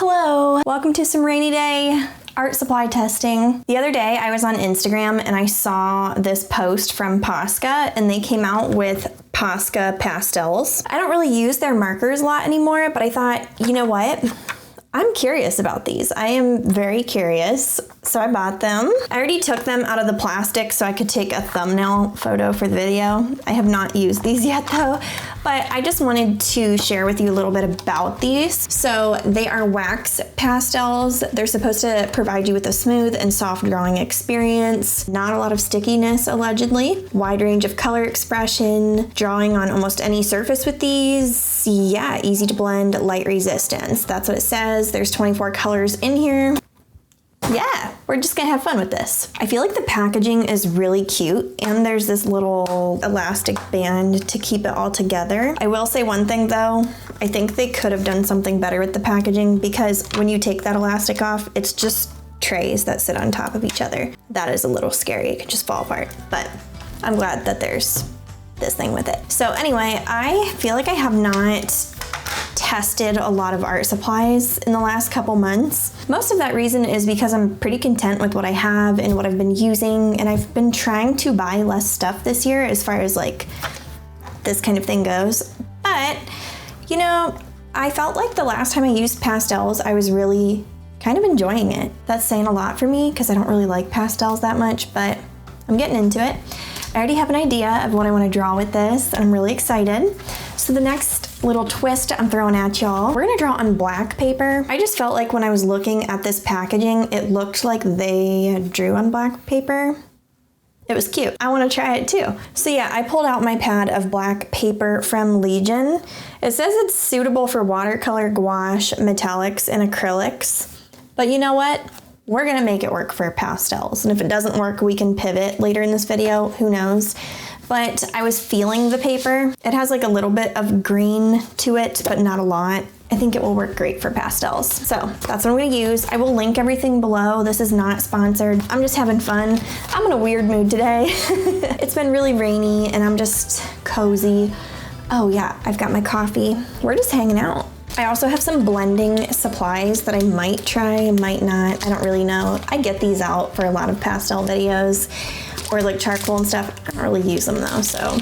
Hello, welcome to some rainy day art supply testing. The other day I was on Instagram and I saw this post from Posca and they came out with Posca PASTELS. I don't really use their markers a lot anymore, but I thought, you know what? I'm curious about these. I am very curious, so I bought them. I already took them out of the plastic so I could take a thumbnail photo for the video. I have not used these yet though, but I just wanted to share with you a little bit about these. So they are wax pastels. They're supposed to provide you with a smooth and soft drawing experience. Not a lot of stickiness, allegedly. Wide range of color expression. Drawing on almost any surface with these. Yeah, easy to blend, light resistance. That's what it says. There's 24 colors in here. Yeah, we're just gonna have fun with this. I feel like the packaging is really cute and there's this little elastic band to keep it all together. I will say one thing though, I think they could have done something better with the packaging because when you take that elastic off, it's just trays that sit on top of each other. That is a little scary, it could just fall apart, but I'm glad that there's this thing with it. So anyway, I feel like I have not tested a lot of art supplies in the last couple months. Most of that reason is because I'm pretty content with what I have and what I've been using, and I've been trying to buy less stuff this year as far as like this kind of thing goes. But, you know, I felt like the last time I used pastels, I was really kind of enjoying it. That's saying a lot for me because I don't really like pastels that much, but I'm getting into it. I already have an idea of what I want to draw with this, and I'm really excited. So the next little twist I'm throwing at y'all, we're gonna draw on black paper. I just felt like when I was looking at this packaging, it looked like they drew on black paper. It was cute. I want to try it too. So yeah, I pulled out my pad of black paper from Legion. It says it's suitable for watercolor, gouache, metallics, and acrylics. But you know what? We're gonna make it work for pastels. And if it doesn't work, we can pivot later in this video, who knows? But I was feeling the paper. It has like a little bit of green to it, but not a lot. I think it will work great for pastels. So that's what I'm gonna use. I will link everything below. This is not sponsored. I'm just having fun. I'm in a weird mood today. It's been really rainy and I'm just cozy. Oh yeah, I've got my coffee. We're just hanging out. I also have some blending supplies that I might try, might not, I don't really know. I get these out for a lot of pastel videos or like charcoal and stuff. I don't really use them though, so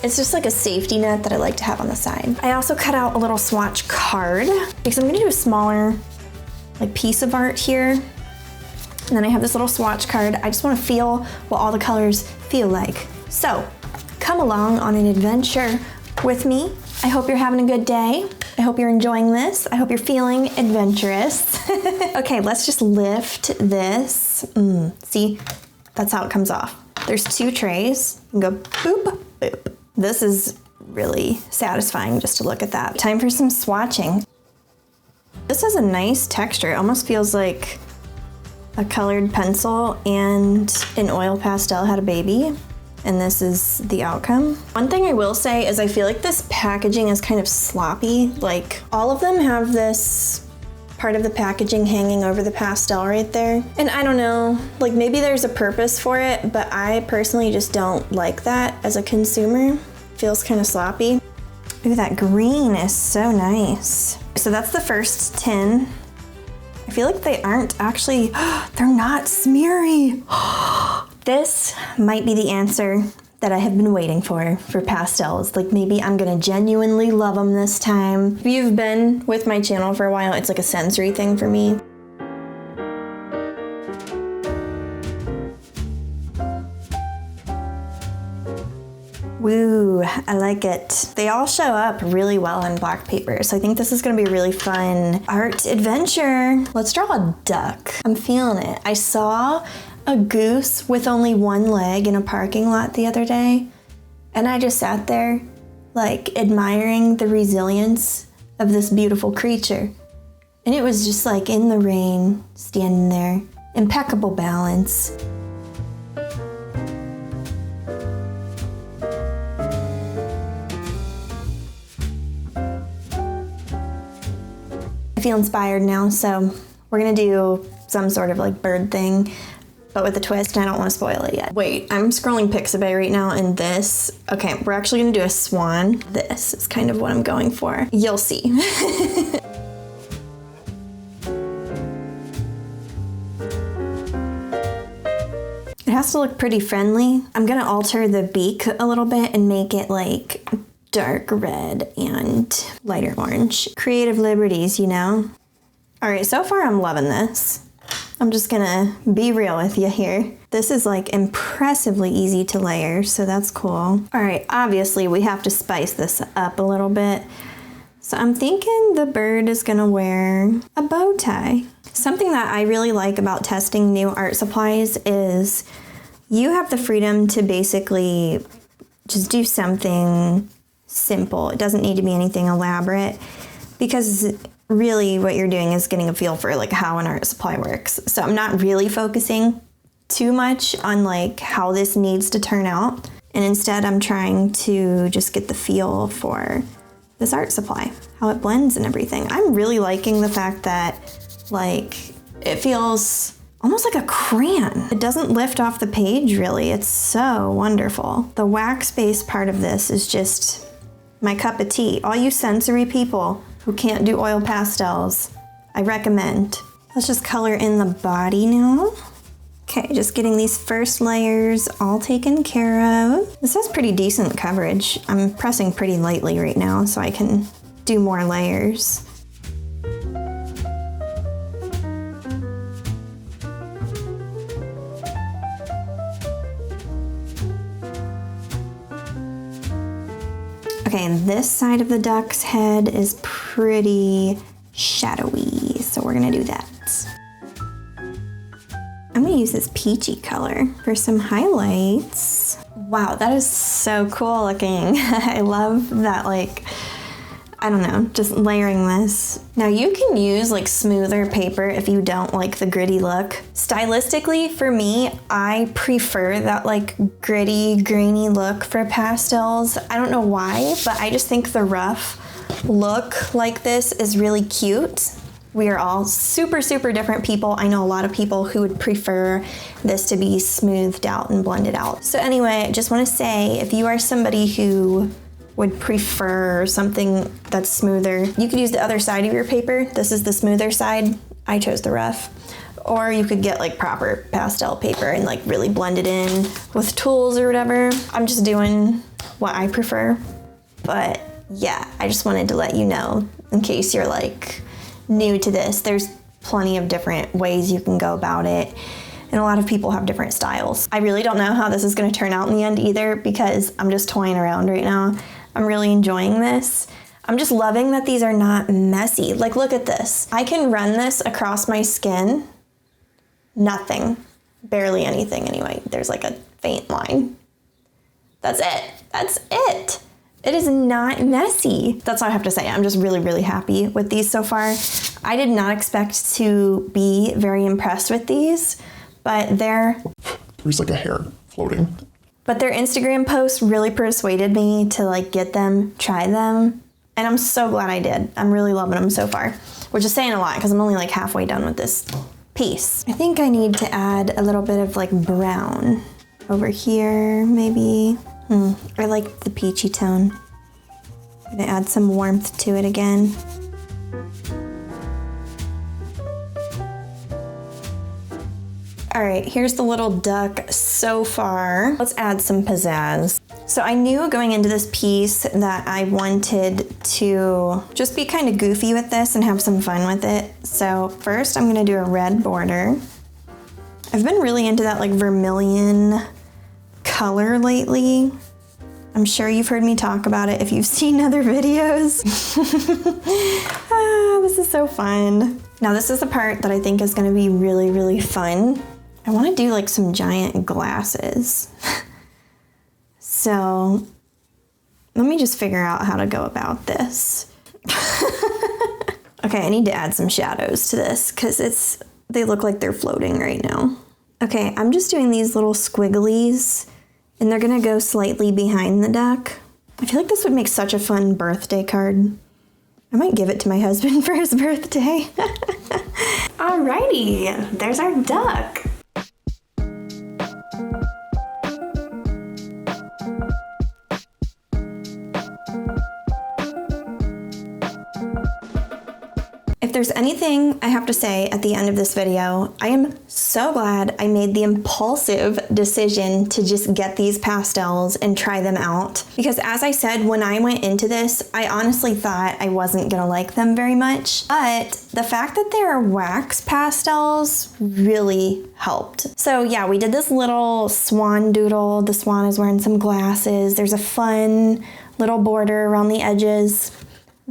it's just like a safety net that I like to have on the side. I also cut out a little swatch card because I'm gonna do a smaller like piece of art here. And then I have this little swatch card. I just wanna feel what all the colors feel like. So come along on an adventure with me. I hope you're having a good day. I hope you're enjoying this. I hope you're feeling adventurous. Okay, let's just lift this. See, that's how it comes off. There's two trays. You can go boop, boop. This is really satisfying just to look at that. Time for some swatching. This has a nice texture. It almost feels like a colored pencil and an oil pastel had a baby. And this is the outcome. One thing I will say is I feel like this packaging is kind of sloppy. Like all of them have this part of the packaging hanging over the pastel right there. And I don't know, like maybe there's a purpose for it, but I personally just don't like that as a consumer. Feels kind of sloppy. Ooh, that green is so nice. So that's the first tin. I feel like they aren't actually, they're not smeary. This might be the answer that I have been waiting for pastels. Like maybe I'm gonna genuinely love them this time. If you've been with my channel for a while, it's like a sensory thing for me. Woo, I like it. They all show up really well on black paper, so I think this is gonna be a really fun art adventure. Let's draw a duck. I'm feeling it. I saw a goose with only one leg in a parking lot the other day, and I just sat there like admiring the resilience of this beautiful creature. And it was just like in the rain, standing there, impeccable balance. I feel inspired now, so we're gonna do some sort of like bird thing, but with a twist, and I don't want to spoil it yet. Wait, I'm scrolling Pixabay right now, and this, okay, we're actually gonna do a swan. This is kind of what I'm going for. You'll see. It has to look pretty friendly. I'm gonna alter the beak a little bit and make it like dark red and lighter orange. Creative liberties, you know? All right, so far I'm loving this. I'm just gonna be real with you here. This is like impressively easy to layer, so that's cool. All right, obviously we have to spice this up a little bit. So I'm thinking the bird is gonna wear a bow tie. Something that I really like about testing new art supplies is you have the freedom to basically just do something simple. It doesn't need to be anything elaborate, because really what you're doing is getting a feel for like how an art supply works. So I'm not really focusing too much on like how this needs to turn out. And instead I'm trying to just get the feel for this art supply, how it blends and everything. I'm really liking the fact that like it feels almost like a crayon. It doesn't lift off the page really. It's so wonderful. The wax-based part of this is just my cup of tea. All you sensory people who can't do oil pastels, I recommend. Let's just color in the body now. Okay, just getting these first layers all taken care of. This has pretty decent coverage. I'm pressing pretty lightly right now so I can do more layers. Okay, and this side of the duck's head is pretty shadowy, so we're gonna do that. I'm gonna use this peachy color for some highlights. Wow, that is so cool looking. I love that, like, I don't know, just layering this. Now you can use like smoother paper if you don't like the gritty look. Stylistically, for me, I prefer that like gritty, grainy look for pastels. I don't know why, but I just think the rough look like this is really cute. We are all super, super different people. I know a lot of people who would prefer this to be smoothed out and blended out. So anyway, I just wanna say, if you are somebody who would prefer something that's smoother, you could use the other side of your paper. This is the smoother side. I chose the rough. Or you could get like proper pastel paper and like really blend it in with tools or whatever. I'm just doing what I prefer. But yeah, I just wanted to let you know in case you're like new to this. There's plenty of different ways you can go about it. And a lot of people have different styles. I really don't know how this is gonna turn out in the end either, because I'm just toying around right now. I'm really enjoying this. I'm just loving that these are not messy. Like, look at this. I can run this across my skin. Nothing, barely anything anyway. There's like a faint line. That's it, that's it. It is not messy. That's all I have to say. I'm just really, really happy with these so far. I did not expect to be very impressed with these, but there's like a hair floating. But their Instagram posts really persuaded me to like get them, try them. And I'm so glad I did. I'm really loving them so far, which is saying a lot because I'm only like halfway done with this piece. I think I need to add a little bit of like brown over here, maybe. I like the peachy tone. I'm gonna add some warmth to it again. All right, here's the little duck so far. Let's add some pizzazz. So I knew going into this piece that I wanted to just be kind of goofy with this and have some fun with it. So first I'm gonna do a red border. I've been really into that like vermilion color lately. I'm sure you've heard me talk about it if you've seen other videos. This is so fun. Now this is the part that I think is gonna be really, really fun. I wanna do like some giant glasses. So let me just figure out how to go about this. Okay, I need to add some shadows to this because they look like they're floating right now. Okay, I'm just doing these little squigglies and they're gonna go slightly behind the duck. I feel like this would make such a fun birthday card. I might give it to my husband for his birthday. Alrighty, there's our duck. If there's anything I have to say at the end of this video, I am so glad I made the impulsive decision to just get these pastels and try them out. Because as I said, when I went into this, I honestly thought I wasn't gonna like them very much. But the fact that they're wax pastels really helped. So yeah, we did this little swan doodle. The swan is wearing some glasses. There's a fun little border around the edges.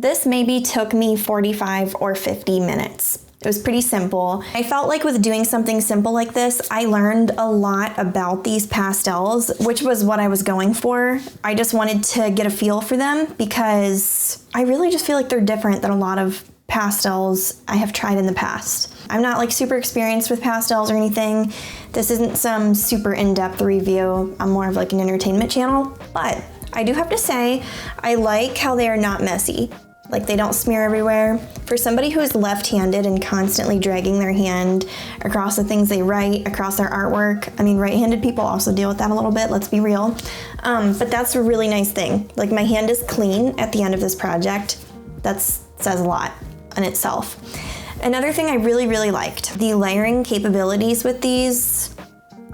This maybe took me 45 or 50 minutes. It was pretty simple. I felt like with doing something simple like this, I learned a lot about these pastels, which was what I was going for. I just wanted to get a feel for them because I really just feel like they're different than a lot of pastels I have tried in the past. I'm not like super experienced with pastels or anything. This isn't some super in-depth review. I'm more of like an entertainment channel, but I do have to say, I like how they are not messy. Like they don't smear everywhere. For somebody who is left-handed and constantly dragging their hand across the things they write, across their artwork, I mean, right-handed people also deal with that a little bit, let's be real. But that's a really nice thing. Like my hand is clean at the end of this project. That says a lot in itself. Another thing I really liked, the layering capabilities with these,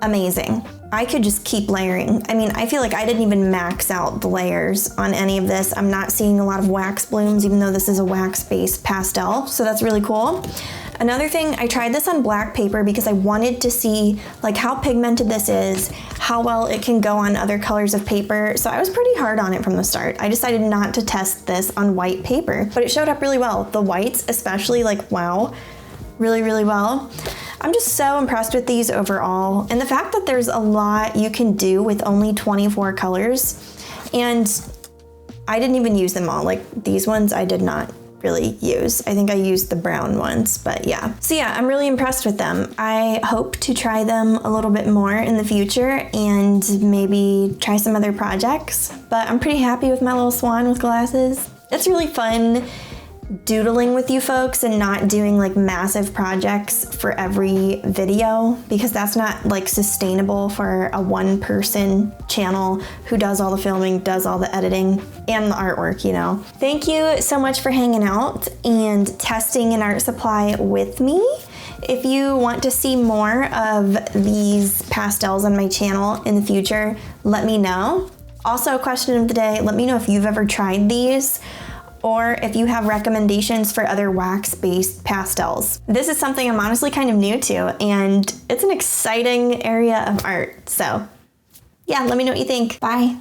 amazing. I could just keep layering. I mean, I feel like I didn't even max out the layers on any of this. I'm not seeing a lot of wax blooms, even though this is a wax-based pastel, so that's really cool. Another thing, I tried this on black paper because I wanted to see like how pigmented this is, how well it can go on other colors of paper. So I was pretty hard on it from the start. I decided not to test this on white paper, but it showed up really well. The whites especially, like, wow, really well. I'm just so impressed with these overall. And the fact that there's a lot you can do with only 24 colors. And I didn't even use them all. Like these ones I did not really use. I think I used the brown ones, but yeah. So yeah, I'm really impressed with them. I hope to try them a little bit more in the future and maybe try some other projects. But I'm pretty happy with my little swan with glasses. It's really fun doodling with you folks and not doing like massive projects for every video because that's not like sustainable for a one-person channel who does all the filming, does all the editing and the artwork, you know. Thank you so much for hanging out and testing an art supply with me. If you want to see more of these pastels on my channel in the future, let me know. Also, question of the day, let me know if you've ever tried these or if you have recommendations for other wax-based pastels. This is something I'm honestly kind of new to, and it's an exciting area of art. So yeah, let me know what you think. Bye.